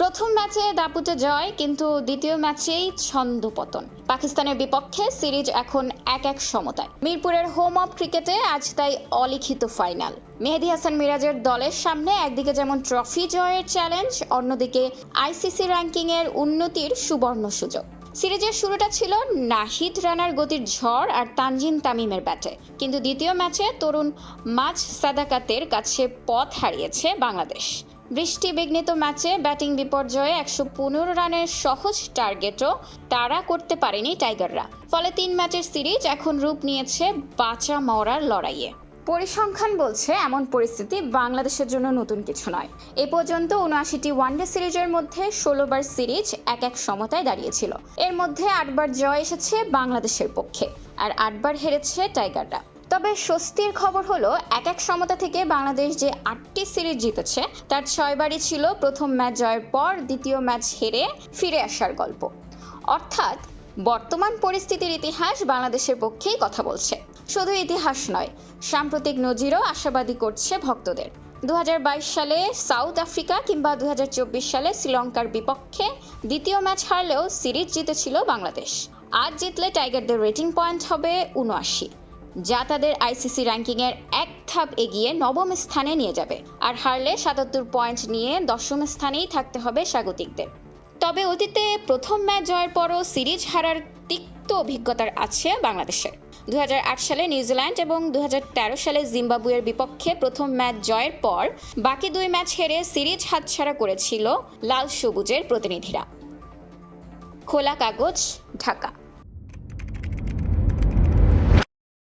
প্রথম ম্যাচে দাপুটে জয়, কিন্তু দ্বিতীয় ম্যাচেই ছন্দপতন। পাকিস্তানের বিপক্ষে সিরিজ এখন 1-1 সমতায়। মিরপুরের হোম অফ ক্রিকেটে আজ তাই অলিখিত ফাইনাল। মেহেদী হাসান মিরাজের দলের সামনে একদিকে যেমন ট্রফি জয়ের চ্যালেঞ্জ, অন্যদিকে আইসিসি র্যাঙ্কিংয়ের উন্নতির সুবর্ণ সুযোগ। সিরিজের শুরুটা ছিল নাহিদ রানার গতির ঝড় আর তানজিম তামিমের ব্যাটে, কিন্তু দ্বিতীয় ম্যাচে তরুণ মাঝ সাদাকাতের কাছে পথ হারিয়েছে বাংলাদেশ। বৃষ্টি বিঘ্নিত ম্যাচে ব্যাটিং বিপর্যয়ে 115 রানের সহজ টার্গেটও তাড়া করতে পারেনি টাইগাররা। ফলে 3 ম্যাচের সিরিজ এখন রূপ নিয়েছে বাঁচা মরার লড়াইয়ে। পরিসংখ্যান বলছে এমন পরিস্থিতি বাংলাদেশের জন্য নতুন কিছু নয়। এ পর্যন্ত ৭৯টি ওয়ানডে সিরিজের মধ্যে ১৬ বার সিরিজ 1-1 সমতায় দাঁড়িয়েছিল। এর মধ্যে 8 বার জয় এসেছে বাংলাদেশের পক্ষে, আর 8 বার হেরেছে টাইগাররা। তবে স্বস্তির খবর হলো 1-1 সমতা থেকে বাংলাদেশ যে 8টি সিরিজ জিতেছে তার 6 বারই ছিল প্রথম ম্যাচ জয়ের পর দ্বিতীয় ম্যাচ হেরে ফিরে আসার গল্প। অর্থাৎ বর্তমান পরিস্থিতির ইতিহাস বাংলাদেশের পক্ষেই কথা বলছে। শুধু ইতিহাস নয়, সাম্প্রতিক নজিরও আশাবাদী করছে ভক্তদের। 2022 সালে সাউথ আফ্রিকা কিংবা 2024 সালে শ্রীলঙ্কার বিপক্ষে দ্বিতীয় ম্যাচ হারলেও সিরিজ জিতেছিল বাংলাদেশ। আজ জিতলে টাইগারদের রেটিং পয়েন্ট হবে 79, যা তাদের আইসিসি র্যাঙ্কিংয়ের এক ধাপ এগিয়ে নবম স্থানে নিয়ে যাবে। আর হারলে 77 পয়েন্ট নিয়ে দশম স্থানেই থাকতে হবে স্বাগতিকদের। তবে অতীতে প্রথম ম্যাচ জয়ের পরও সিরিজ হারার তিক্ত অভিজ্ঞতার আছে বাংলাদেশের। 2008 সালে নিউজিল্যান্ড এবং 2013 সালে জিম্বাবুয়ের বিপক্ষে প্রথম ম্যাচ জয়ের পর বাকি 2 ম্যাচ হেরে সিরিজ হাতছাড়া করেছিল লাল সবুজের প্রতিনিধিরা। খোলা কাগজ, ঢাকা।